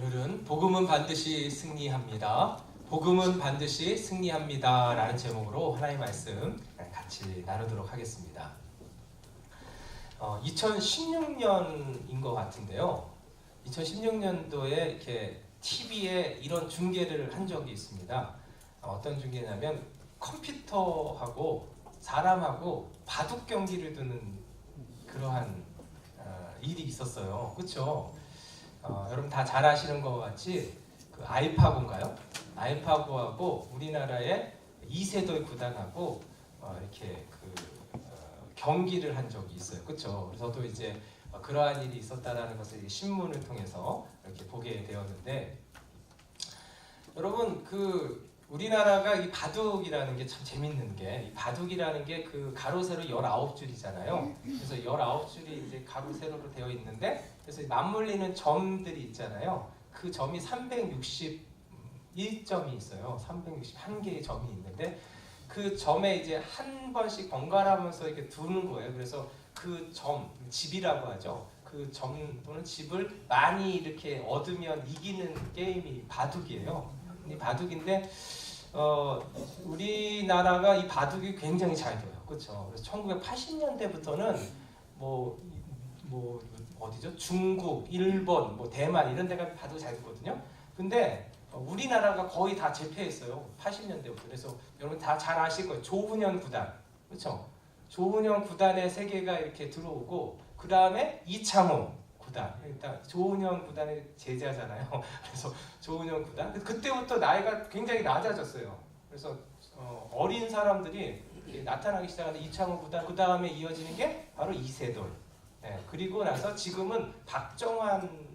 오늘은 복음은 반드시 승리합니다. 복음은 반드시 승리합니다 라는 제목으로 하나님의 말씀 같이 나누도록 하겠습니다. 2016년인 것 같은데요. 2016년도에 이렇게 TV에 이런 중계를 한 적이 있습니다. 어떤 중계냐면 컴퓨터하고 사람하고 바둑 경기를 두는 그러한 일이 있었어요. 그렇죠? 여러분 다 잘 아시는 것 같이 그 알파고인가요? 알파고하고 우리나라의 이세돌 구단하고 이렇게 경기를 한 적이 있어요. 그렇죠? 저도 이제 그러한 일이 있었다라는 것을 신문을 통해서 이렇게 보게 되었는데, 여러분 우리나라가 이 바둑이라는 게 참 재밌는 게, 이 바둑이라는 게 그 가로 세로 19줄이잖아요. 그래서 19줄이 이제 가로 세로로 되어 있는데, 그래서 맞물리는 점들이 있잖아요. 그 점이 361점이 있어요. 361개의 점이 있는데, 그 점에 이제 한 번씩 번갈아가면서 이렇게 두는 거예요. 그래서 그 점, 집이라고 하죠. 그 점 또는 집을 많이 이렇게 얻으면 이기는 게임이 바둑이에요. 이 바둑인데 우리나라가 이 바둑이 굉장히 잘 돼요. 그렇죠? 그래서 1980년대부터는 뭐 어디죠? 중국, 일본, 대만 이런 데가 바둑 잘 되거든요. 근데 우리나라가 거의 다 제패했어요. 80년대부터. 그래서 여러분 다 잘 아실 거예요. 조훈현 구단. 그렇죠? 조훈현 구단의 세계가 이렇게 들어오고, 그 다음에 이창호 구단. 일단 조훈현 구단의 제자잖아요. 그래서 조훈현 구단. 그때부터 나이가 굉장히 낮아졌어요. 그래서 어린 사람들이 나타나기 시작하는데, 이창호 구단, 그 다음에 이어지는 게 바로 이세돌. 네, 그리고 나서 지금은 박정환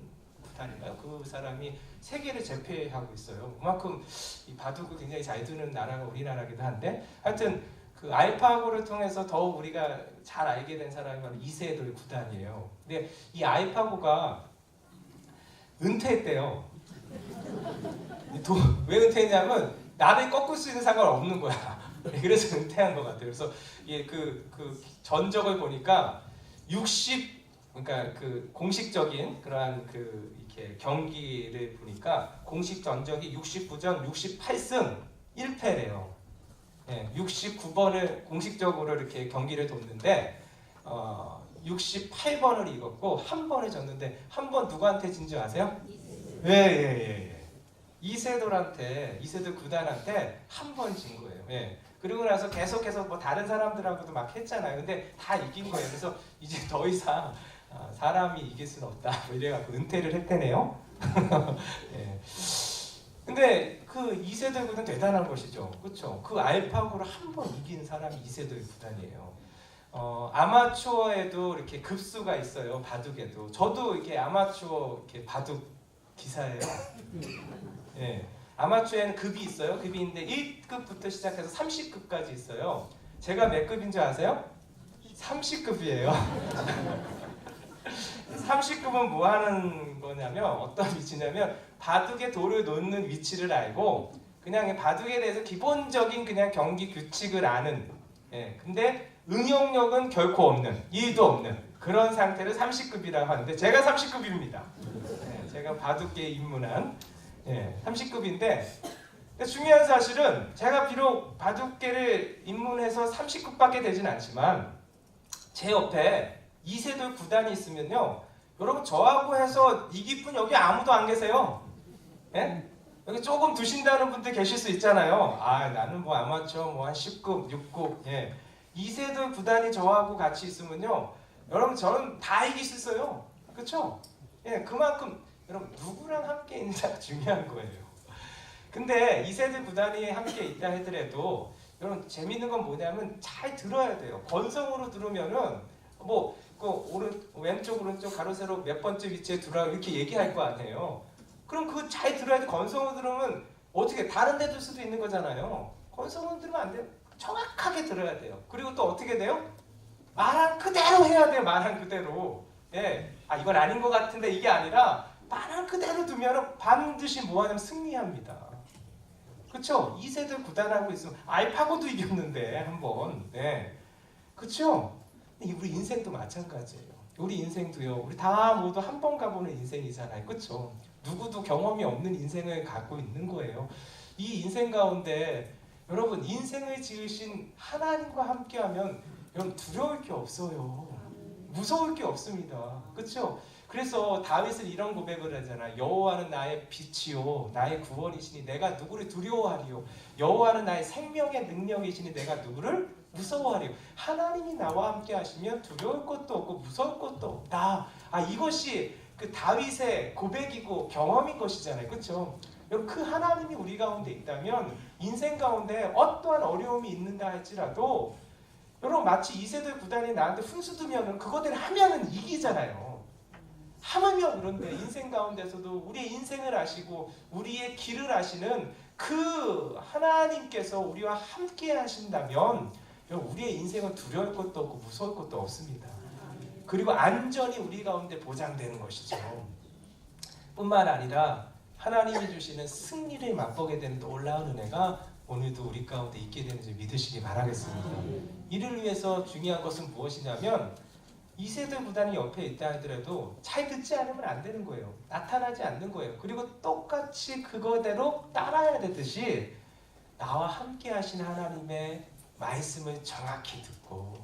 구단인가요? 그 사람이 세계를 제패하고 있어요. 그만큼 이 바둑을 굉장히 잘 두는 나라가 우리나라기도 한데, 하여튼 그 알파고를 통해서 더욱 우리가 잘 알게 된 사람이 바로 이세돌 구단이에요. 근데 이 알파고가 은퇴했대요. 왜 은퇴했냐면 나를 꺾을 수 있는 상관 없는 거야. 그래서 은퇴한 것 같아요. 그래서 그 전적을 보니까 그러니까 그 공식적인 그러한 이렇게 경기를 보니까 공식 전적이 69전 68승 1패래요. 네, 69번을 공식적으로 이렇게 경기를 뒀는데 68번을 이겼고 한 번을 졌는데, 한 번 누구한테 진 줄 아세요? 예. 이세돌 구단한테 한 번 진 거예요. 예. 그리고 나서 계속해서 다른 사람들하고도 막 했잖아요. 근데 다 이긴 거예요. 그래서 이제 더 이상 사람이 이길 수는 없다. 이래갖고 은퇴를 했대네요. 예. 근데 그 이세돌 구단 대단한 것이죠. 그렇죠? 그 알파고를 한 번 이긴 사람이 이세돌 구단이에요. 아마추어에도 이렇게 급수가 있어요. 바둑에도. 저도 이렇게 아마추어 이렇게 바둑 기사예요. 예. 아마추어에는 급이 있어요. 급이 있는데 1급부터 시작해서 30급까지 있어요. 제가 몇 급인 줄 아세요? 30급이에요. 30급은 뭐 하는 거냐면, 어떤 위치냐면 바둑에 돌을 놓는 위치를 알고 그냥 바둑에 대해서 기본적인 그냥 경기 규칙을 아는, 근데 응용력은 결코 없는, 일도 없는 그런 상태를 30급이라고 하는데, 제가 30급입니다. 제가 바둑계에 입문한 30급인데, 중요한 사실은 제가 비록 바둑계를 입문해서 30급밖에 되진 않지만 제 옆에 이세돌 구단이 있으면요, 여러분 저하고 해서 이길 분 여기 아무도 안 계세요. 예? 여기 조금 두신다는 분들 계실 수 있잖아요. 나는 아마추어 한 10급, 6급. 예. 이세돌 구단이 저하고 같이 있으면요, 여러분 저는 다 이길 수 있어요. 그렇죠? 예, 그만큼 여러분 누구랑 함께 있느냐가 중요한 거예요. 근데 이세돌 구단이 함께 있다 하더라도 여러분 재밌는 건 뭐냐면 잘 들어야 돼요. 건성으로 들으면은 왼쪽 오른쪽 가로 세로 몇 번째 위치에 두라 이렇게 얘기할 거 아니에요. 그럼 그거 잘 들어야지. 건성으로 들으면 어떻게 다른 데 둘 수도 있는 거잖아요. 건성으로 들으면 안 돼요. 정확하게 들어야 돼요. 그리고 또 어떻게 돼요? 말한 그대로 해야 돼요. 말한 그대로. 예. 이건 아닌 것 같은데 이게 아니라 말한 그대로 두면 반드시 뭐하냐면 승리합니다. 그렇죠? 이세돌 구단하고 있으면 알파고도 이겼는데 한번. 네. 그렇죠? 우리 인생도 마찬가지예요. 우리 인생도요. 우리 다 모두 한 번 가보는 인생이잖아요. 그렇죠? 누구도 경험이 없는 인생을 갖고 있는 거예요. 이 인생 가운데 여러분 인생을 지으신 하나님과 함께하면 여러분 두려울 게 없어요. 무서울 게 없습니다. 그렇죠? 그래서 다윗은 이런 고백을 하잖아요. 여호와는 나의 빛이요 나의 구원이시니 내가 누구를 두려워하리요. 여호와는 나의 생명의 능력이시니 내가 누구를 무서워하리요. 하나님이 나와 함께 하시면 두려울 것도 없고 무서울 것도 없다. 이것이 그 다윗의 고백이고 경험인 것이잖아요. 그렇죠? 여러분 그 하나님이 우리 가운데 있다면 인생 가운데 어떠한 어려움이 있는다 할지라도 여러분 마치 이세돌 구단이 나한테 훈수 두면은 그거대로 하면은 이기잖아요. 하물며 그런데 인생 가운데서도 우리의 인생을 아시고 우리의 길을 아시는 그 하나님께서 우리와 함께 하신다면 우리의 인생은 두려울 것도 없고 무서울 것도 없습니다. 그리고 안전이 우리 가운데 보장되는 것이죠. 뿐만 아니라 하나님이 주시는 승리를 맛보게 되는 놀라운 은혜가 오늘도 우리 가운데 있게 되는 줄 믿으시기 바라겠습니다. 이를 위해서 중요한 것은 무엇이냐면 이세돌 구단이 옆에 있다 하더라도 잘 듣지 않으면 안 되는 거예요. 나타나지 않는 거예요. 그리고 똑같이 그거대로 따라야 되듯이 나와 함께 하신 하나님의 말씀을 정확히 듣고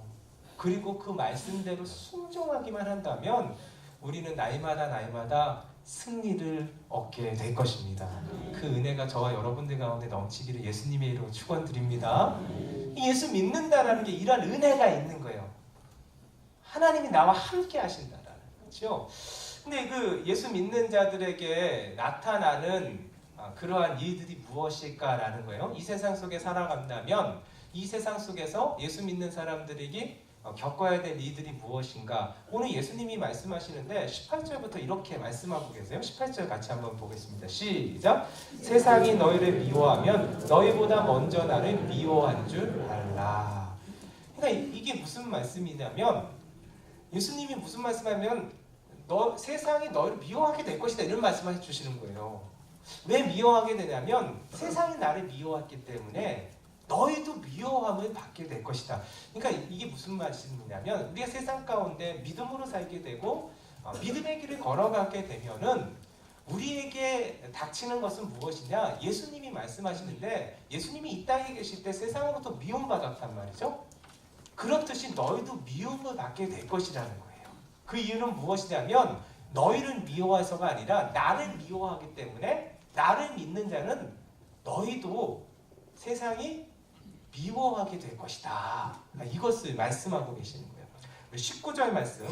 그리고 그 말씀대로 순종하기만 한다면 우리는 날마다 승리를 얻게 될 것입니다. 그 은혜가 저와 여러분들 가운데 넘치기를 예수님의 이름으로 축원드립니다. 예수 믿는다라는 게 이런 은혜가 있는 거예요. 하나님이 나와 함께 하신다라는 거죠. 근데 그 예수 믿는 자들에게 나타나는 그러한 일들이 무엇일까라는 거예요. 이 세상 속에 살아간다면 이 세상 속에서 예수 믿는 사람들에게 겪어야 될 일들이 무엇인가. 오늘 예수님이 말씀하시는데 18절부터 이렇게 말씀하고 계세요. 18절 같이 한번 보겠습니다. 시작. 세상이 너희를 미워하면 너희보다 먼저 나를 미워한 줄 알라. 그러니까 이게 무슨 말씀이냐면 예수님이 무슨 말씀하면 세상이 너희를 미워하게 될 것이다 이런 말씀을 해주시는 거예요. 왜 미워하게 되냐면 세상이 나를 미워했기 때문에 너희도 미워함을 받게 될 것이다. 그러니까 이게 무슨 말씀이냐면 우리가 세상 가운데 믿음으로 살게 되고 믿음의 길을 걸어가게 되면은 우리에게 닥치는 것은 무엇이냐? 예수님이 말씀하시는데 예수님이 이 땅에 계실 때 세상으로부터 미움받았단 말이죠. 그렇듯이 너희도 미움을 받게 될 것이라는 거예요. 그 이유는 무엇이냐면 너희를 미워해서가 아니라 나를 미워하기 때문에 나를 믿는 자는 너희도 세상이 미워하게 될 것이다. 이것을 말씀하고 계시는 거예요. 19절 말씀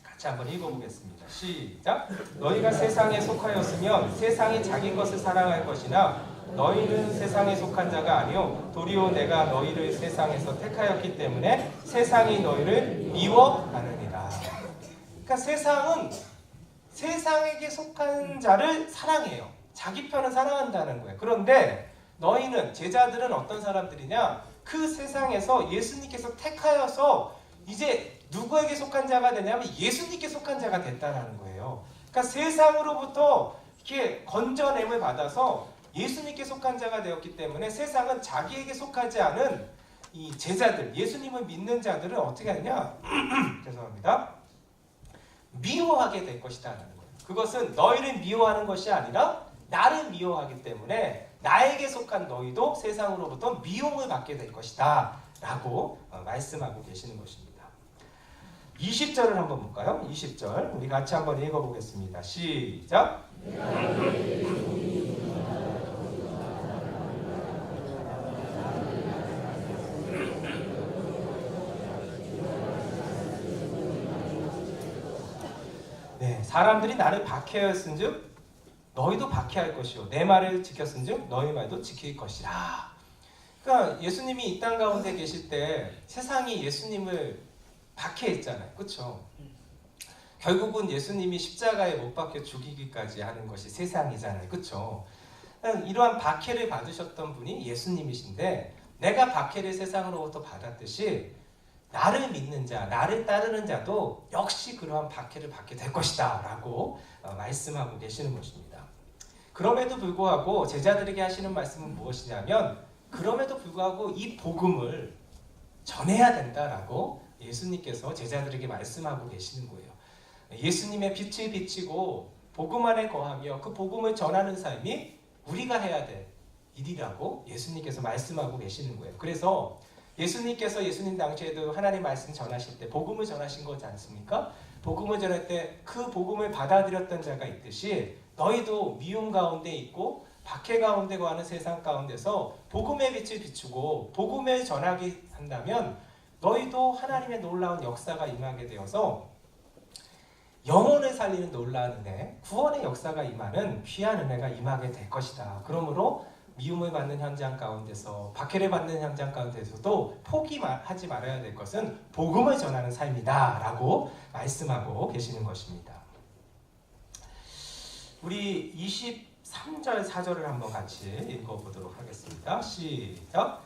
같이 한번 읽어보겠습니다. 시작. 너희가 세상에 속하였으면 세상이 자기 것을 사랑할 것이나 너희는 세상에 속한 자가 아니요 도리어 내가 너희를 세상에서 택하였기 때문에 세상이 너희를 미워하느니라. 그러니까 세상은 세상에게 속한 자를 사랑해요. 자기 편을 사랑한다는 거예요. 그런데 너희는 제자들은 어떤 사람들이냐? 그 세상에서 예수님께서 택하여서 이제 누구에게 속한 자가 되냐면 예수님께 속한 자가 됐다는 거예요. 그러니까 세상으로부터 이렇게 건져냄을 받아서 예수님께 속한 자가 되었기 때문에 세상은 자기에게 속하지 않은 이 제자들, 예수님을 믿는 자들은 어떻게 하느냐? 죄송합니다. 미워하게 될 것이다라는 거예요. 그것은 너희를 미워하는 것이 아니라 나를 미워하기 때문에 나에게 속한 너희도 세상으로부터 미움을 받게 될 것이다 라고 말씀하고 계시는 것입니다. 20절을 한번 볼까요? 20절 우리 같이 한번 읽어보겠습니다. 시작. 네, 사람들이 나를 박해하였은즉 너희도 박해할 것이요 내 말을 지켰은즉 너희 말도 지킬 것이라. 그러니까 예수님이 이 땅 가운데 계실 때 세상이 예수님을 박해했잖아요. 그렇죠? 결국은 예수님이 십자가에 못 박혀 죽이기까지 하는 것이 세상이잖아요. 그렇죠? 이러한 박해를 받으셨던 분이 예수님이신데 내가 박해를 세상으로부터 받았듯이 나를 믿는 자, 나를 따르는 자도 역시 그러한 박해를 받게 될 것이다 라고 말씀하고 계시는 것입니다. 그럼에도 불구하고 제자들에게 하시는 말씀은 무엇이냐면 그럼에도 불구하고 이 복음을 전해야 된다라고 예수님께서 제자들에게 말씀하고 계시는 거예요. 예수님의 빛을 비치고 복음 안에 거하며 그 복음을 전하는 삶이 우리가 해야 될 일이라고 예수님께서 말씀하고 계시는 거예요. 그래서 예수님께서 예수님 당시에도 하나님 말씀 전하실 때 복음을 전하신 거지 않습니까? 복음을 전할 때 그 복음을 받아들였던 자가 있듯이 너희도 미움 가운데 있고 박해 가운데 거하는 세상 가운데서 복음의 빛을 비추고 복음을 전하게 한다면 너희도 하나님의 놀라운 역사가 임하게 되어서 영혼을 살리는 놀라운 은혜, 구원의 역사가 임하는 귀한 은혜가 임하게 될 것이다. 그러므로 미움을 받는 현장 가운데서, 박해를 받는 현장 가운데서도 포기하지 말아야 될 것은 복음을 전하는 삶이다 라고 말씀하고 계시는 것입니다. 우리 23절 4절을 한번 같이 읽어보도록 하겠습니다. 시작.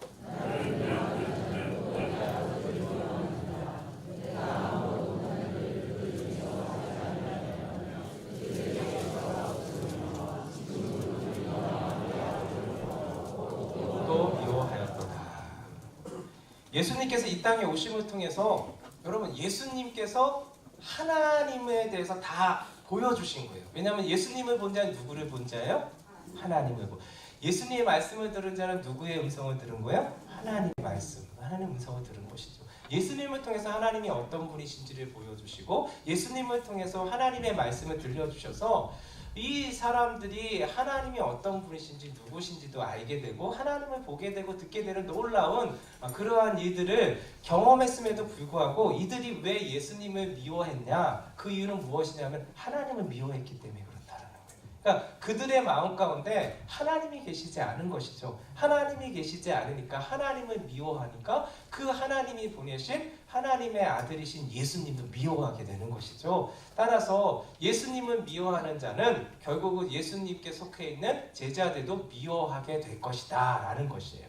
예수님께서 이 땅에 오심을 통해서 여러분 예수님께서 하나님에 대해서 다 보여주신 거예요. 왜냐하면 예수님을 본 자는 누구를 본 자예요? 하나님을 본. 예수님의 말씀을 들은 자는 누구의 음성을 들은 거예요? 하나님의 말씀, 하나님의 음성을 들은 것이죠. 예수님을 통해서 하나님이 어떤 분이신지를 보여주시고 예수님을 통해서 하나님의 말씀을 들려주셔서 이 사람들이 하나님이 어떤 분이신지 누구신지도 알게 되고 하나님을 보게 되고 듣게 되는 놀라운 그러한 일들을 경험했음에도 불구하고 이들이 왜 예수님을 미워했냐? 그 이유는 무엇이냐면 하나님을 미워했기 때문에 그렇다는 거예요. 그러니까 그들의 마음 가운데 하나님이 계시지 않은 것이죠. 하나님이 계시지 않으니까 하나님을 미워하니까 그 하나님이 보내신 하나님의 아들이신 예수님도 미워하게 되는 것이죠. 따라서 예수님을 미워하는 자는 결국은 예수님께 속해 있는 제자들도 미워하게 될 것이다 라는 것이에요.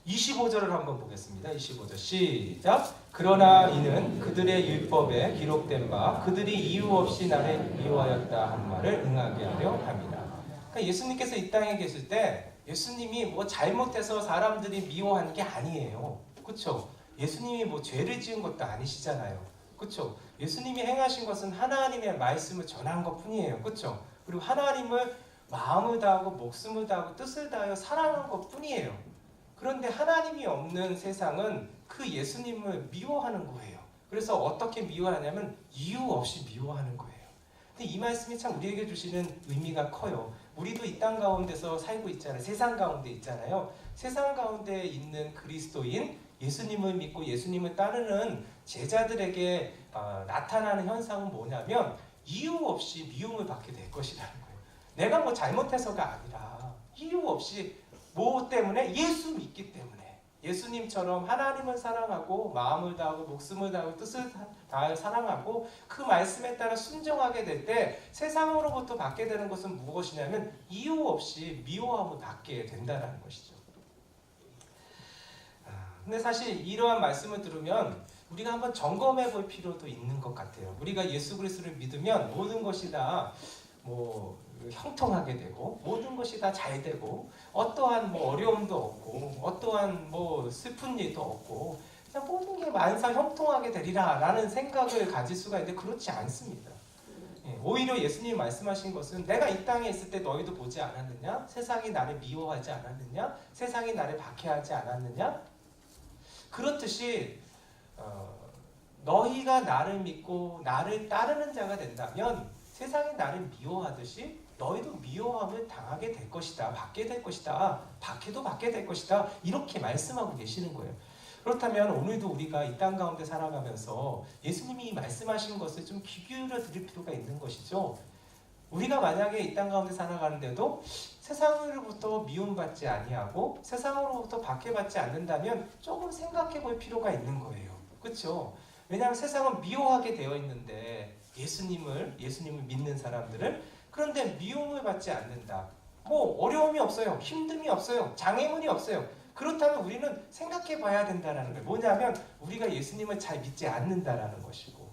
25절을 한번 보겠습니다. 25절 시작. 그러나 이는 그들의 율법에 기록된 바 그들이 이유 없이 나를 미워하였다 한 말을 응하게 하려 합니다. 그러니까 예수님께서 이 땅에 계실 때 예수님이 뭐 잘못해서 사람들이 미워하는 게 아니에요. 그렇죠? 예수님이 뭐 죄를 지은 것도 아니시잖아요. 그렇죠? 예수님이 행하신 것은 하나님의 말씀을 전한 것뿐이에요. 그렇죠? 그리고 하나님을 마음을 다하고 목숨을 다하고 뜻을 다하여 사랑한 것뿐이에요. 그런데 하나님이 없는 세상은 그 예수님을 미워하는 거예요. 그래서 어떻게 미워하냐면 이유 없이 미워하는 거예요. 근데 이 말씀이 참 우리에게 주시는 의미가 커요. 우리도 이 땅 가운데서 살고 있잖아요. 세상 가운데 있잖아요. 세상 가운데 있는 그리스도인, 예수님을 믿고 예수님을 따르는 제자들에게 나타나는 현상은 뭐냐면 이유 없이 미움을 받게 될 것이라는 거예요. 내가 뭐 잘못해서가 아니라 이유 없이 뭐 때문에? 예수 믿기 때문에. 예수님처럼 하나님을 사랑하고 마음을 다하고 목숨을 다하고 뜻을 다하여 사랑하고 그 말씀에 따라 순종하게 될 때 세상으로부터 받게 되는 것은 무엇이냐면 이유 없이 미워함을 받게 된다는 것이죠. 근데 사실 이러한 말씀을 들으면 우리가 한번 점검해 볼 필요도 있는 것 같아요. 우리가 예수 그리스도를 믿으면 모든 것이 다 뭐 형통하게 되고 모든 것이 다 잘 되고 어떠한 뭐 어려움도 없고 어떠한 뭐 슬픈 일도 없고 그냥 모든 게 만사 형통하게 되리라 라는 생각을 가질 수가 있는데 그렇지 않습니다. 오히려 예수님이 말씀하신 것은 내가 이 땅에 있을 때 너희도 보지 않았느냐? 세상이 나를 미워하지 않았느냐? 세상이 나를 박해하지 않았느냐? 그렇듯이 너희가 나를 믿고 나를 따르는 자가 된다면 세상이 나를 미워하듯이 너희도 미워함을 당하게 될 것이다. 받게 될 것이다. 박해도 받게 될 것이다. 이렇게 말씀하고 계시는 거예요. 그렇다면 오늘도 우리가 이 땅 가운데 살아가면서 예수님이 말씀하신 것을 좀 귀 기울여 들을 필요가 있는 것이죠. 우리가 만약에 이 땅 가운데 살아가는데도 세상으로부터 미움받지 아니하고 세상으로부터 박해받지 않는다면 조금 생각해 볼 필요가 있는 거예요. 그렇죠? 왜냐하면 세상은 미워하게 되어 있는데 예수님을 믿는 사람들을 그런데 미움을 받지 않는다. 뭐 어려움이 없어요. 힘듦이 없어요. 장애물이 없어요. 그렇다면 우리는 생각해 봐야 된다는 거예요. 뭐냐면 우리가 예수님을 잘 믿지 않는다라는 것이고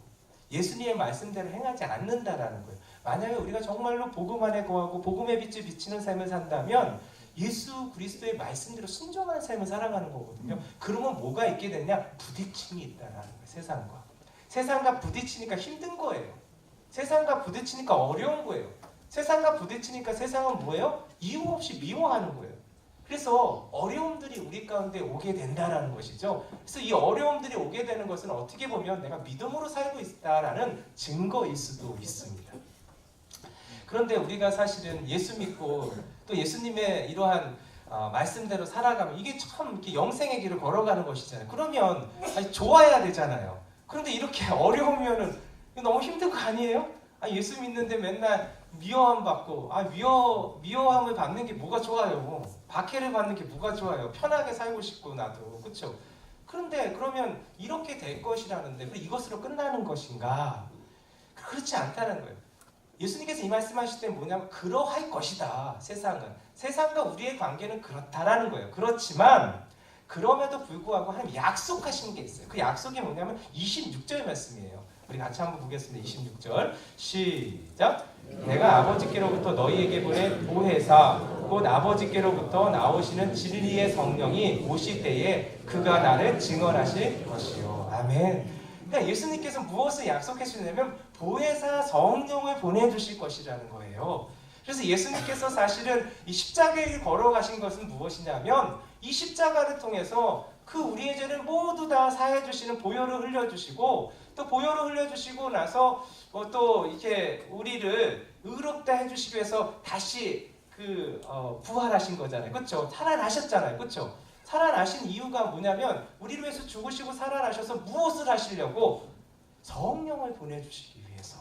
예수님의 말씀대로 행하지 않는다라는 거예요. 만약에 우리가 정말로 복음 안에 거하고 복음의 빛을 비치는 삶을 산다면 예수 그리스도의 말씀대로 순종하는 삶을 살아가는 거거든요. 그러면 뭐가 있게 되냐? 부딪힘이 있다라는 거예요. 세상과. 세상과 부딪히니까 힘든 거예요. 세상과 부딪히니까 어려운 거예요. 세상과 부딪히니까 세상은 뭐예요? 이유 없이 미워하는 거예요. 그래서 어려움들이 우리 가운데 오게 된다라는 것이죠. 그래서 이 어려움들이 오게 되는 것은 어떻게 보면 내가 믿음으로 살고 있다라는 증거일 수도 있습니다. 그런데 우리가 사실은 예수 믿고 또 예수님의 이러한 말씀대로 살아가면 이게 참 이렇게 영생의 길을 걸어가는 것이잖아요. 그러면 좋아야 되잖아요. 그런데 이렇게 어려우면은 너무 힘든 거 아니에요? 예수 믿는데 맨날 미워함 받고 미워함을 받는 게 뭐가 좋아요? 박해를 받는 게 뭐가 좋아요? 편하게 살고 싶고 나도 그렇죠? 그런데 그러면 이렇게 될 것이라는데 이것으로 끝나는 것인가? 그렇지 않다는 거예요. 예수님께서 이 말씀하실 때 뭐냐면 그러할 것이다. 세상과 우리의 관계는 그렇다라는 거예요. 그렇지만 그럼에도 불구하고 하나님 약속하신 게 있어요. 그 약속이 뭐냐면 26절 말씀이에요. 우리 같이 한번 보겠습니다. 26절 시작. 내가 아버지께로부터 너희에게 보낸 보혜사 곧 아버지께로부터 나오시는 진리의 성령이 오실 때에 그가 나를 증언하실 것이요. 아멘. 그러니까 예수님께서 무엇을 약속해 주냐면 보혜사 성령을 보내주실 것이라는 거예요. 그래서 예수님께서 사실은 이 십자가를 걸어가신 것은 무엇이냐면 이 십자가를 통해서 그 우리의 죄를 모두 다 사해 주시는 보혈을 흘려주시고 또 보혈을 흘려주시고 나서 또 이렇게 우리를 의롭다 해주시기 위해서 다시 부활하신 거잖아요. 그렇죠? 살아나셨잖아요. 그렇죠? 살아나신 이유가 뭐냐면 우리를 위해서 죽으시고 살아나셔서 무엇을 하시려고? 성령을 보내주시기 위해서.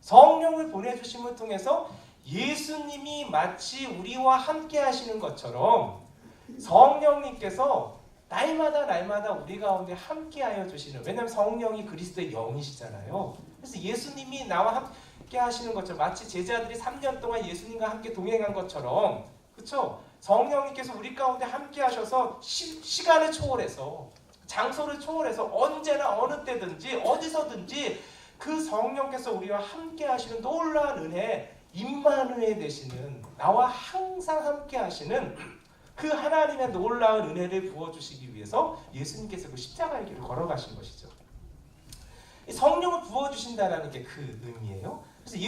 성령을 보내주심을 통해서 예수님이 마치 우리와 함께 하시는 것처럼 성령님께서 날마다 우리 가운데 함께하여 주시는, 왜냐하면 성령이 그리스도의 영이시잖아요. 그래서 예수님이 나와 함께 하시는 것처럼 마치 제자들이 3년 동안 예수님과 함께 동행한 것처럼, 그렇죠? 성령님께서 우리 가운데 함께 하셔서 시간을 초월해서 장소를 초월해서 언제나 어느 때든지 어디서든지 그 성령께서 우리와 함께 하시는 놀라운 은혜, 임마누엘 되시는, 나와 항상 함께 하시는 그 하나님의 놀라운 은혜를 부어주시기 위해서 예수님께서 그 십자가의 길을 걸어가신 것이죠. 성령을 부어주신다는 게 그 의미예요. 그래서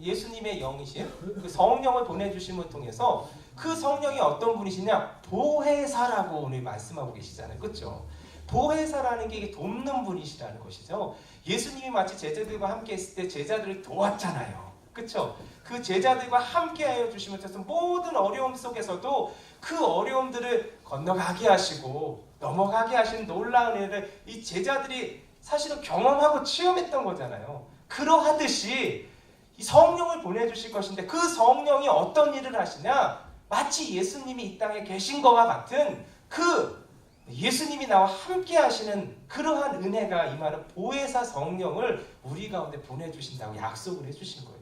예수님의 영이신 그 성령을 보내주심을 통해서 그 성령이 어떤 분이시냐? 보혜사라고 오늘 말씀하고 계시잖아요. 그렇죠? 보혜사라는 게 돕는 분이시라는 것이죠. 예수님이 마치 제자들과 함께 했을 때 제자들을 도왔잖아요. 그렇죠? 그 제자들과 함께하여 주시면 돼서 모든 어려움 속에서도 그 어려움들을 건너가게 하시고 넘어가게 하시는 놀라운 은혜를 이 제자들이 사실은 경험하고 체험했던 거잖아요. 그러하듯이 이 성령을 보내주실 것인데 그 성령이 어떤 일을 하시냐? 마치 예수님이 이 땅에 계신 것과 같은 그 예수님이 나와 함께 하시는 그러한 은혜가 임하는 보혜사 성령을 우리 가운데 보내주신다고 약속을 해주신 거예요.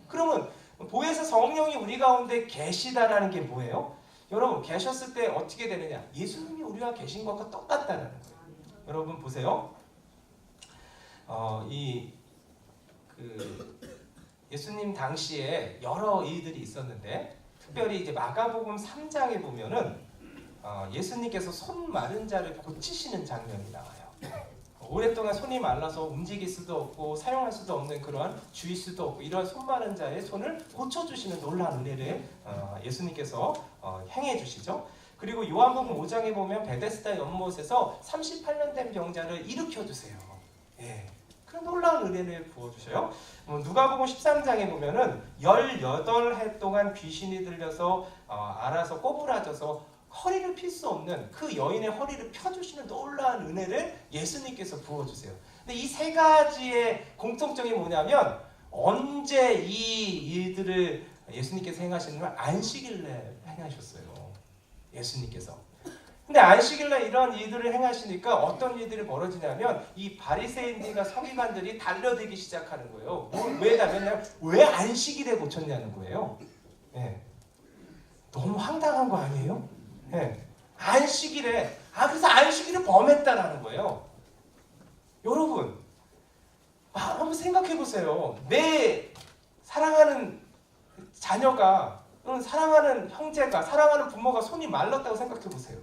그러면 보혜사 성령이 우리 가운데 계시다라는 게 뭐예요? 여러분 계셨을 때 어떻게 되느냐? 예수님이 우리와 계신 것과 똑같다는 거예요. 여러분 보세요. 예수님 당시에 여러 일들이 있었는데 특별히 이제 마가복음 3장에 보면은 예수님께서 손 마른 자를 고치시는 장면이 나와요. 오랫동안 손이 말라서 움직일 수도 없고 사용할 수도 없는 그러한 주일 수도 없고 이러한 손 마른 자의 손을 고쳐주시는 놀라운 은혜를 예수님께서 행해 주시죠. 그리고 요한복음 5장에 보면 베데스다 연못에서 38년 된 병자를 일으켜 주세요. 그런 놀라운 은혜를 부어주셔요. 누가복음 13장에 보면은 18해 동안 귀신이 들려서 알아서 꼬부라져서 허리를 필 수 없는 그 여인의 허리를 펴주시는 놀라운 은혜를 예수님께서 부어주세요. 근데 이 세 가지의 공통점이 뭐냐면 언제 이 일들을 예수님께서 행하시는 안식일날 행하셨어요. 예수님께서. 근데 안식일날 이런 일들을 행하시니까 어떤 일들이 벌어지냐면 이 바리새인들과 서기관들이 달려들기 시작하는 거예요. 왜 안식일에 고쳤냐는 거예요. 너무 황당한 거 아니에요? 안식일에 그래서 안식일을 범했다라는 거예요. 여러분 한번 생각해 보세요. 내 사랑하는 자녀가 사랑하는 형제가, 사랑하는 부모가 손이 말랐다고 생각해 보세요.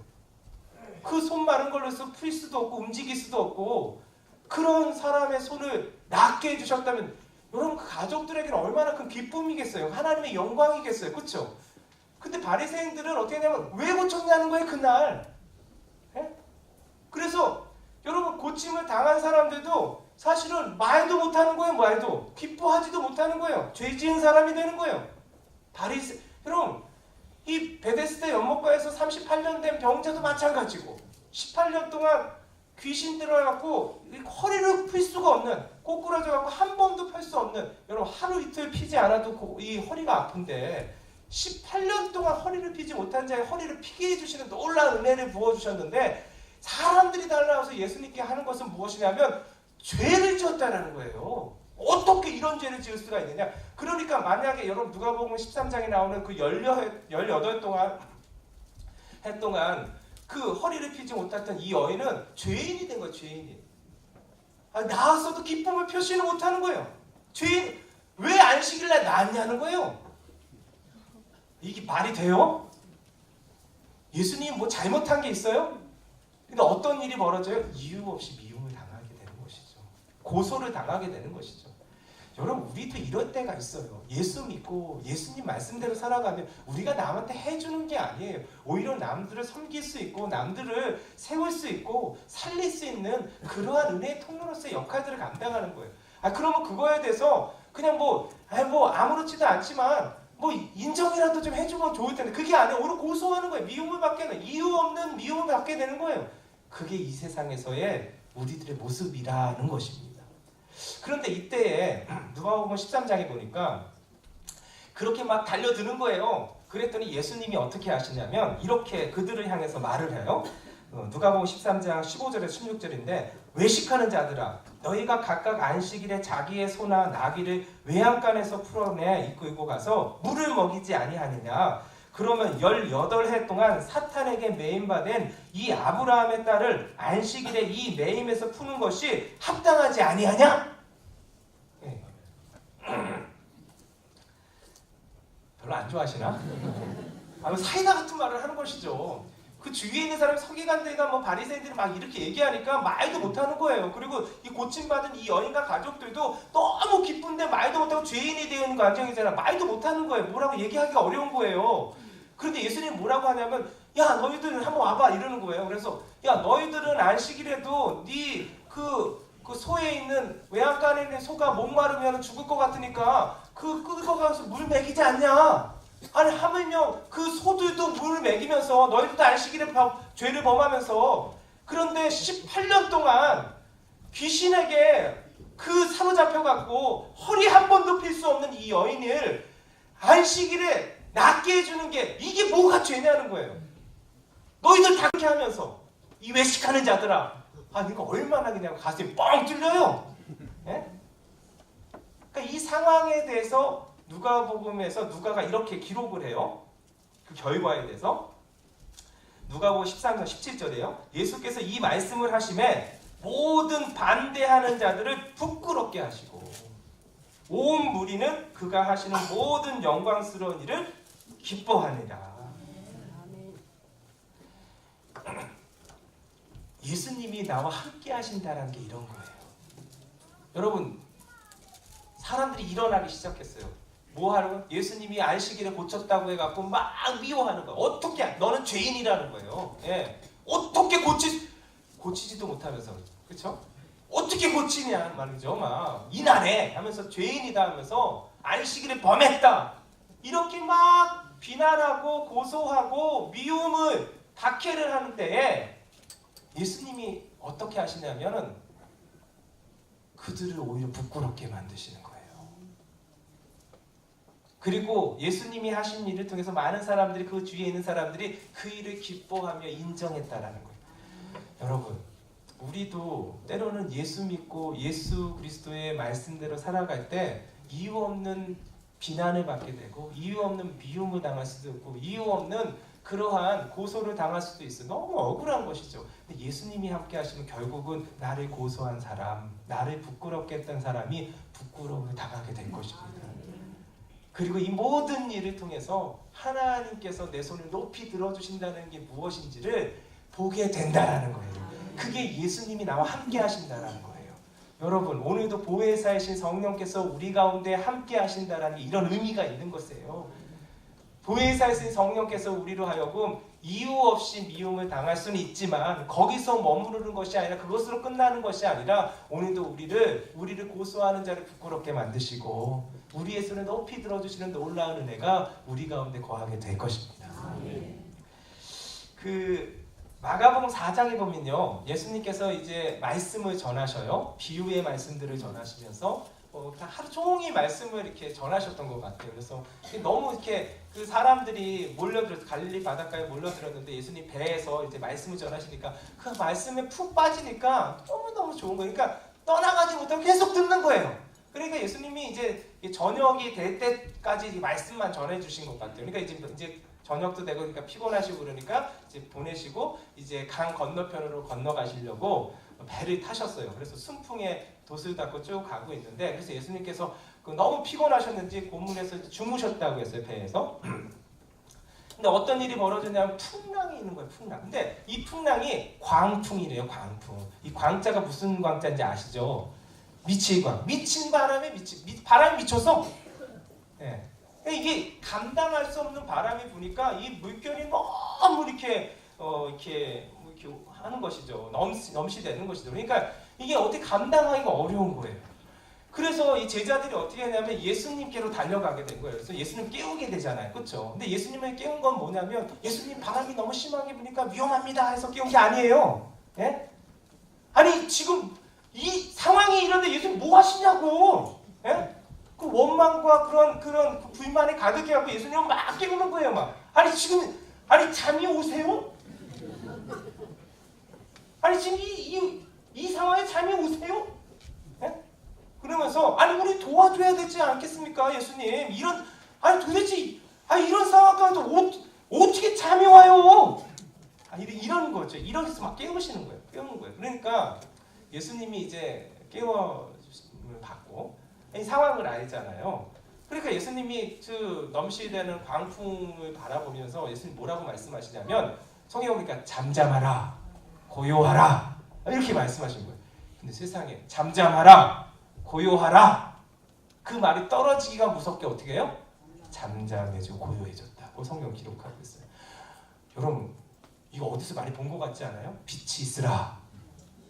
그 손 마른 걸로 해서 풀 수도 없고 움직일 수도 없고, 그런 사람의 손을 낫게 해주셨다면 여러분 그 가족들에게는 얼마나 큰 기쁨이겠어요. 하나님의 영광이겠어요. 그렇죠? 근데 바리새인들은 어떻게 하냐면 왜 고쳤냐는 거예요, 그날. 예? 그래서 여러분 고침을 당한 사람들도 사실은 말도 못하는 거예요. 말도 기뻐하지도 못하는 거예요. 죄 지은 사람이 되는 거예요. 여러분 이 베데스다 연못가에서 38년 된 병자도 마찬가지고 18년 동안 귀신 들어갖고 허리를 풀 수가 없는, 꼬꾸라져갖고 한 번도 펼 수 없는, 여러분 하루 이틀 피지 않아도 이 허리가 아픈데 18년 동안 허리를 피지 못한 자의 허리를 피게 해주시는 놀라운 은혜를 부어주셨는데, 사람들이 달라와서 예수님께 하는 것은 무엇이냐면 죄를 지었다라는 거예요. 어떻게 이런 죄를 지을 수가 있느냐. 그러니까 만약에 여러분 누가복음 13장에 나오는 그 18동안 그 허리를 피지 못했던 이 여인은 죄인이 된 거예요. 죄인이. 나았어도 기쁨을 표시를 못하는 거예요. 죄인, 왜 안식일날 나았냐는 거예요. 이게 말이 돼요? 예수님 뭐 잘못한 게 있어요? 근데 어떤 일이 벌어져요? 이유 없이 미움을 당하게 되는 것이죠. 고소를 당하게 되는 것이죠. 여러분 우리도 이럴 때가 있어요. 예수 믿고 예수님 말씀대로 살아가면 우리가 남한테 해주는 게 아니에요. 오히려 남들을 섬길 수 있고 남들을 세울 수 있고 살릴 수 있는 그러한 은혜의 통로로서의 역할들을 감당하는 거예요. 그러면 그거에 대해서 그냥 뭐 아무렇지도 않지만 뭐 인정이라도 좀 해주면 좋을 텐데, 그게 아니에요. 오히려 고소하는 거예요. 미움을 받게 되는, 이유 없는 미움을 받게 되는 거예요. 그게 이 세상에서의 우리들의 모습이라는 것입니다. 그런데 이때에 누가복음 13장에 보니까 그렇게 막 달려드는 거예요. 그랬더니 예수님이 어떻게 하시냐면 이렇게 그들을 향해서 말을 해요. 누가복음 13장 15절에서 16절인데, 외식하는 자들아, 너희가 각각 안식일에 자기의 소나 나귀를 외양간에서 풀어내 이끌고 가서 물을 먹이지 아니하느냐. 그러면 18해 동안 사탄에게 매임받은 이 아브라함의 딸을 안식일에 이 매임에서 푸는 것이 합당하지 아니하냐? 네. 별로 안 좋아하시나? 사이다 같은 말을 하는 것이죠. 그 주위에 있는 사람이 서기관들과 뭐 바리새인들이 막 이렇게 얘기하니까 말도 못하는 거예요. 그리고 이 고침받은 이 여인과 가족들도 너무 기쁜데 말도 못하고 죄인이 되는 과정이잖아. 말도 못하는 거예요. 뭐라고 얘기하기가 어려운 거예요. 그런데 예수님이 뭐라고 하냐면, 야 너희들 한번 와봐 이러는 거예요. 그래서 야 너희들은 안식일에도 네 그 소에 있는 외양간에 있는 소가 목마르면 죽을 것 같으니까 끌고 가서 물 먹이지 않냐. 하물며 그 소들도 물을 먹이면서 너희들도 안식일에 죄를 범하면서, 그런데 18년 동안 귀신에게 사로잡혀갖고 허리 한 번도 필 수 없는 이 여인을 안식일에 낫게 해주는 게 이게 뭐가 죄냐는 거예요. 너희들 다 그렇게 하면서 이 외식하는 자들아. 이거 얼마나 그냥 가슴이 뻥 뚫려요. 예? 그러니까 이 상황에 대해서 누가복음에서 누가가 이렇게 기록을 해요. 그 결과에 대해서. 누가복음 13장 17절이에요. 예수께서 이 말씀을 하심에 모든 반대하는 자들을 부끄럽게 하시고 온 무리는 그가 하시는 모든 영광스러운 일을 기뻐하느라. 예수님이 나와 함께 하신다는 게 이런 거예요. 여러분, 사람들이 일어나기 시작했어요. 뭐 하는? 예수님이 안식일에 고쳤다고 해갖고 막 미워하는 거예요. 어떻게? 너는 죄인이라는 거예요. 예. 어떻게 고치지도 못하면서, 그렇죠? 어떻게 고치냐 말이죠. 막 이날에 하면서 죄인이다 하면서 안식일에 범했다. 이렇게 막 비난하고 고소하고 미움을 박해를 하는 때에 예수님이 어떻게 하시냐면은 그들을 오히려 부끄럽게 만드시는 거예요. 그리고 예수님이 하신 일을 통해서 많은 사람들이, 그 주위에 있는 사람들이 그 일을 기뻐하며 인정했다라는 거예요. 여러분, 우리도 때로는 예수 믿고 예수 그리스도의 말씀대로 살아갈 때 이유 없는 비난을 받게 되고 이유 없는 미움을 당할 수도 있고 이유 없는 그러한 고소를 당할 수도 있어요. 너무 억울한 것이죠. 근데 예수님이 함께 하시면 결국은 나를 고소한 사람, 나를 부끄럽게 했던 사람이 부끄러움을 당하게 될 것입니다. 그리고 이 모든 일을 통해서 하나님께서 내 손을 높이 들어주신다는 게 무엇인지를 보게 된다라는 거예요. 그게 예수님이 나와 함께 하신다라는 거예요. 여러분, 오늘도 보혜사이신 성령께서 우리 가운데 함께 하신다라는 이런 의미가 있는 것이에요. 보혜사이신 성령께서 우리로 하여금 이유 없이 미움을 당할 수는 있지만 거기서 머무르는 것이 아니라 그것으로 끝나는 것이 아니라 오늘도 우리를 고소하는 자를 부끄럽게 만드시고 우리의 손을 높이 들어주시는 놀라운 은혜가 우리 가운데 거하게 될 것입니다. 그 마가복음 4장에 보면요, 예수님께서 이제 말씀을 전하셔요. 비유의 말씀들을 전하시면서 하루 종일 말씀을 이렇게 전하셨던 것 같아요. 그래서 너무 이렇게 그 사람들이 갈릴리 바닷가에 몰려들었는데 예수님 배에서 이제 말씀을 전하시니까 그 말씀에 푹 빠지니까 너무너무 좋은 거예요. 그러니까 떠나가지 못하고 계속 듣는 거예요. 그러니까 예수님이 이제 저녁이 될 때까지 말씀만 전해주신 것 같아요. 그러니까 이제 저녁도 되고 그러니까 피곤하시고 그러니까 이제 보내시고 이제 강 건너편으로 건너가시려고 배를 타셨어요. 그래서 순풍에 돛을 닫고 쭉 가고 있는데 그래서 예수님께서 너무 피곤하셨는지 고문에서 주무셨다고 했어요. 배에서. 근데 어떤 일이 벌어졌냐면 풍랑이 있는 거예요. 풍랑. 근데 이 풍랑이 광풍이래요. 광풍. 이 광자가 무슨 광자인지 아시죠? 미칠광. 미친 바람에 바람이 미쳐서 예. 이게 감당할 수 없는 바람이 부니까 이 물결이 너무 이렇게 하는 것이죠. 넘치되는 것이죠. 그러니까 이게 어떻게 감당하기가 어려운 거예요. 그래서 이 제자들이 어떻게 했냐면 예수님께로 달려가게 된 거예요. 그래서 예수님 깨우게 되잖아요. 그렇죠? 근데 예수님을 깨운 건 뭐냐면 예수님 바람이 너무 심하게 부니까 위험합니다 해서 깨운 게 아니에요. 예? 아니 지금 이 상황이 이런데 예수님 뭐 하시냐고. 예? 그 원망과 그런 불만이 가득해갖고 예수님은 막 깨우는 거예요. 막 아니 잠이 오세요? 아니 지금 이 상황에 잠이 오세요? 예? 그러면서 아니 우리 도와줘야 되지 않겠습니까, 예수님? 도대체 이런 상황 가운데 어떻게 잠이 와요? 이런 거죠. 이러면서 막 깨우시는 거예요. 깨우는 거예요. 그러니까 예수님이 이제 깨워줌을 받고 이 상황을 알잖아요. 그러니까 예수님이 그 넘실대는 광풍을 바라보면서 예수님 뭐라고 말씀하시냐면 성경에 보니까 잠잠하라, 고요하라 이렇게 말씀하신 거예요. 근데 세상에 잠잠하라, 고요하라 그 말이 떨어지기가 무섭게 어떻게 해요? 잠잠해지고 고요해졌다고 성경 기록하고 있어요. 여러분 이거 어디서 많이 본 것 같지 않아요? 빛이 있으라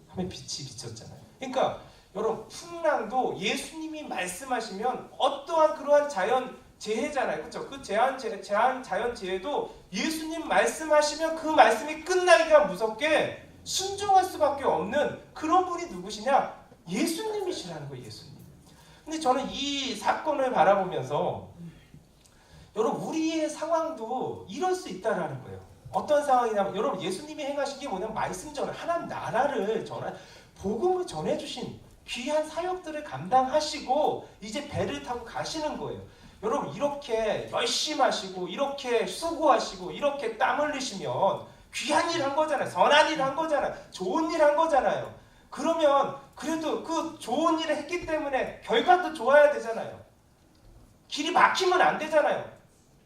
하면 빛이 비쳤잖아요. 그러니까 여러분 풍랑도 예수님이 말씀하시면 어떠한 그러한 자연 재해잖아요. 그렇죠? 그 자연 재해도 예수님 말씀하시면 그 말씀이 끝나기가 무섭게 순종할 수밖에 없는 그런 분이 누구시냐? 예수님이시라는 거예요. 예수님. 근데 저는 이 사건을 바라보면서 여러분 우리의 상황도 이럴 수 있다라는 거예요. 어떤 상황이냐면 여러분 예수님이 행하신 게 뭐냐면 말씀 전에 하나님 나라를 복음을 전해주신 귀한 사역들을 감당하시고 이제 배를 타고 가시는 거예요. 여러분 이렇게 열심히 하시고 이렇게 수고하시고 이렇게 땀 흘리시면 귀한 일 한 거잖아요. 선한 일 한 거잖아요. 좋은 일 한 거잖아요. 그러면 그래도 그 좋은 일을 했기 때문에 결과도 좋아야 되잖아요. 길이 막히면 안 되잖아요.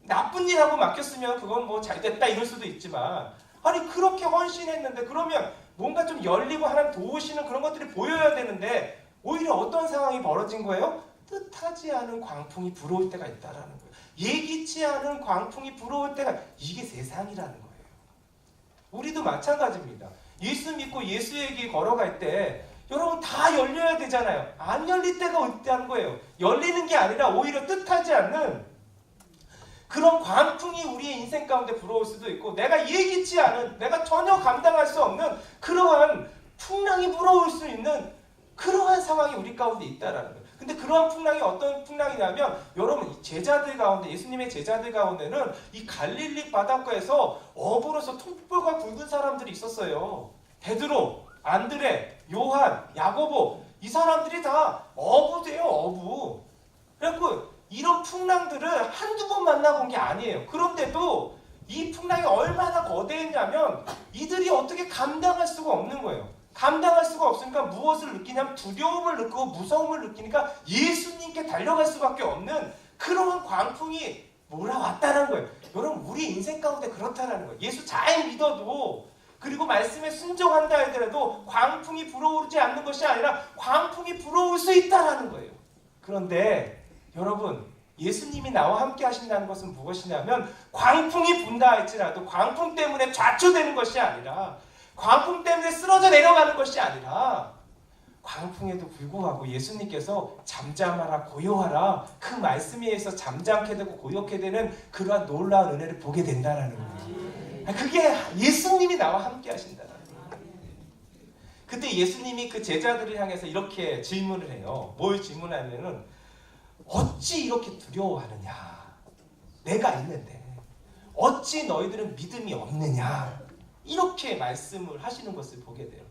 나쁜 일하고 막혔으면 그건 뭐 잘됐다 이럴 수도 있지만 아니 그렇게 헌신했는데 그러면 뭔가 좀 열리고 하나님 도우시는 그런 것들이 보여야 되는데 오히려 어떤 상황이 벌어진 거예요? 뜻하지 않은 광풍이 불어올 때가 있다라는 거예요. 예기치 않은 광풍이 불어올 때가 이게 세상이라는 거예요. 우리도 마찬가지입니다. 예수 믿고 예수에게 걸어갈 때 여러분 다 열려야 되잖아요. 안 열릴 때가 있다는 거예요. 열리는 게 아니라 오히려 뜻하지 않는 그런 광풍이 우리의 인생 가운데 불어올 수도 있고 내가 예기치 않은 내가 전혀 감당할 수 없는 그러한 풍랑이 불어올 수 있는 그러한 상황이 우리 가운데 있다라는 거예요. 근데 그러한 풍랑이 어떤 풍랑이냐면 여러분 제자들 가운데 예수님의 제자들 가운데는 이 갈릴리 바닷가에서 어부로서 톱불과 굵은 사람들이 있었어요. 베드로, 안드레, 요한, 야고보 이 사람들이 다 어부돼요. 어부. 그래갖고 이런 풍랑들을 한두 번 만나본 게 아니에요. 그런데도 이 풍랑이 얼마나 거대했냐면 이들이 어떻게 감당할 수가 없는 거예요. 감당할 수가 없으니까 무엇을 느끼냐면 두려움을 느끼고 무서움을 느끼니까 예수님께 달려갈 수밖에 없는 그러한 광풍이 몰아왔다는 거예요. 여러분 우리 인생 가운데 그렇다는 거예요. 예수 잘 믿어도 그리고 말씀에 순종한다 하더라도 광풍이 불어오지 않는 것이 아니라 광풍이 불어올 수 있다는 거예요. 그런데 여러분 예수님이 나와 함께 하신다는 것은 무엇이냐면 광풍이 분다 할지라도 광풍 때문에 좌초되는 것이 아니라 광풍 때문에 쓰러져 내려가는 것이 아니라 광풍에도 불구하고 예수님께서 잠잠하라 고요하라 그 말씀에 의해서 잠잠게 되고 고요케 되는 그러한 놀라운 은혜를 보게 된다는 거예요. 그게 예수님이 나와 함께 하신다는 거예요. 그때 예수님이 그 제자들을 향해서 이렇게 질문을 해요. 뭘 질문하면은 어찌 이렇게 두려워하느냐? 내가 있는데 어찌 너희들은 믿음이 없느냐? 이렇게 말씀을 하시는 것을 보게 돼요.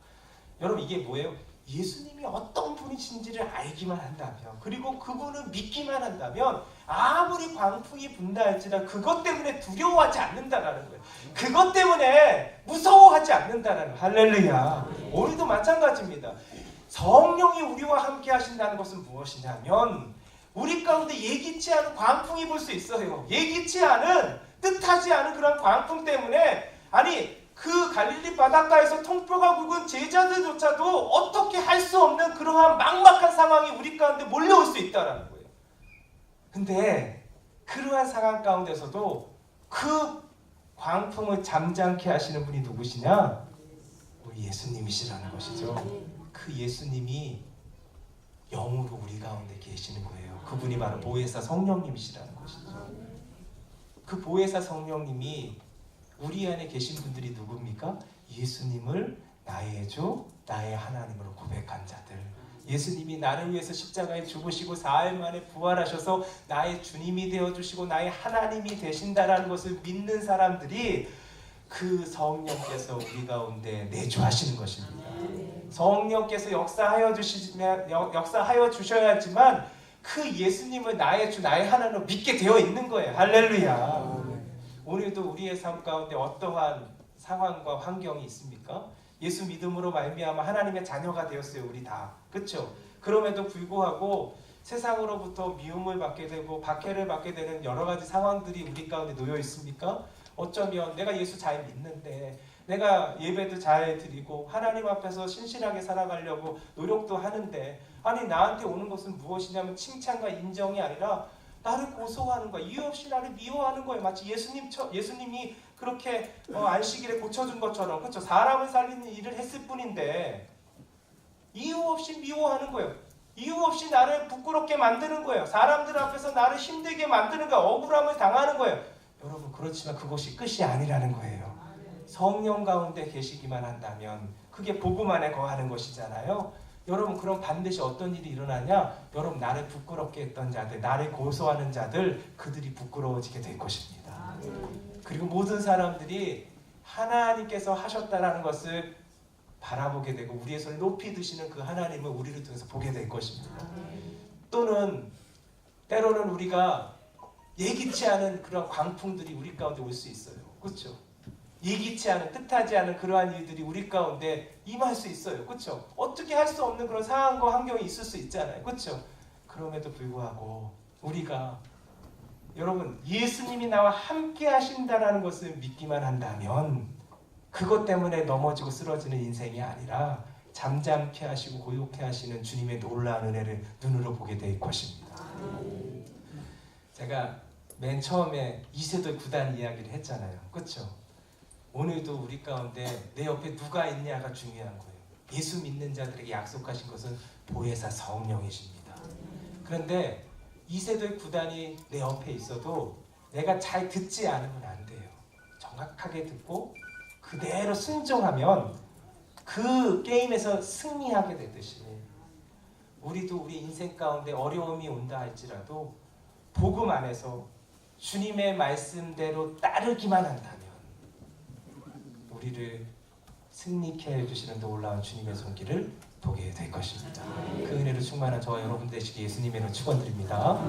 여러분 이게 뭐예요? 예수님이 어떤 분이신지를 알기만 한다면 그리고 그분을 믿기만 한다면 아무리 광풍이 분다 할지라도 그것 때문에 두려워하지 않는다라는 거예요. 그것 때문에 무서워하지 않는다라는 거예요. 할렐루야. 오늘도 마찬가지입니다. 성령이 우리와 함께 하신다는 것은 무엇이냐면 우리 가운데 예기치 않은 광풍이 불 수 있어요. 예기치 않은 뜻하지 않은 그런 광풍 때문에 그 갈릴리 바닷가에서 통뼈가 굵은 제자들조차도 어떻게 할 수 없는 그러한 막막한 상황이 우리 가운데 몰려올 수 있다는 거예요. 근데 그러한 상황 가운데서도 그 광풍을 잠잠케 하시는 분이 누구시냐? 우리 예수님이시라는 것이죠. 그 예수님이 영으로 우리 가운데 계시는 거예요. 그분이 바로 보혜사 성령님이시라는 것이죠. 그 보혜사 성령님이 우리 안에 계신 분들이 누굽니까? 예수님을 나의 주, 나의 하나님으로 고백한 자들. 예수님이 나를 위해서 십자가에 죽으시고 사흘 만에 부활하셔서 나의 주님이 되어주시고 나의 하나님이 되신다라는 것을 믿는 사람들이 그 성령께서 우리 가운데 내주하시는 것입니다. 성령께서 역사하여 주셔야지만 그 예수님을 나의 주, 나의 하나님으로 믿게 되어 있는 거예요. 할렐루야. 오늘도 우리의 삶 가운데 어떠한 상황과 환경이 있습니까? 예수 믿음으로 말미암아 하나님의 자녀가 되었어요. 우리 다. 그렇죠? 그럼에도 불구하고 세상으로부터 미움을 받게 되고 박해를 받게 되는 여러 가지 상황들이 우리 가운데 놓여 있습니까? 어쩌면 내가 예수 잘 믿는데 내가 예배도 잘 드리고 하나님 앞에서 신실하게 살아가려고 노력도 하는데 나한테 오는 것은 무엇이냐면 칭찬과 인정이 아니라 나를 고소하는 거야. 이유 없이 나를 미워하는 거예요. 마치 예수님이 그렇게 안식일에 고쳐준 것처럼 그렇죠? 사람을 살리는 일을 했을 뿐인데 이유 없이 미워하는 거예요. 이유 없이 나를 부끄럽게 만드는 거예요. 사람들 앞에서 나를 힘들게 만드는 거예요. 억울함을 당하는 거예요. 여러분 그렇지만 그것이 끝이 아니라는 거예요. 성령 가운데 계시기만 한다면 그게 복음 안에 거하는 것이잖아요. 여러분 그럼 반드시 어떤 일이 일어나냐? 여러분 나를 부끄럽게 했던 자들, 나를 고소하는 자들 그들이 부끄러워지게 될 것입니다. 그리고 모든 사람들이 하나님께서 하셨다라는 것을 바라보게 되고 우리의 손을 높이 드시는 그 하나님을 우리를 통해서 보게 될 것입니다. 또는 때로는 우리가 예기치 않은 그런 광풍들이 우리 가운데 올 수 있어요. 그렇죠? 예기치 않은 뜻하지 않은 그러한 일들이 우리 가운데 임할 수 있어요. 그렇죠? 어떻게 할 수 없는 그런 상황과 환경이 있을 수 있잖아요. 그렇죠? 그럼에도 불구하고 우리가 여러분 예수님이 나와 함께 하신다라는 것을 믿기만 한다면 그것 때문에 넘어지고 쓰러지는 인생이 아니라 잠잠케 하시고 고요케 하시는 주님의 놀라운 은혜를 눈으로 보게 될 것입니다. 제가 맨 처음에 이세돌 구단 이야기를 했잖아요. 그렇죠? 오늘도 우리 가운데 내 옆에 누가 있냐가 중요한 거예요. 예수 믿는 자들에게 약속하신 것은 보혜사 성령이십니다. 그런데 이세돌 구단이 내 옆에 있어도 내가 잘 듣지 않으면 안 돼요. 정확하게 듣고 그대로 순종하면 그 게임에서 승리하게 되듯이 우리도 우리 인생 가운데 어려움이 온다 할지라도 복음 안에서 주님의 말씀대로 따르기만 한다면 우리를 승리케 해주시는 놀라운 주님의 손길을 보게 될 것입니다. 그 은혜로 충만한 저와 여러분 되시기 예수님의 이름으로 축원드립니다.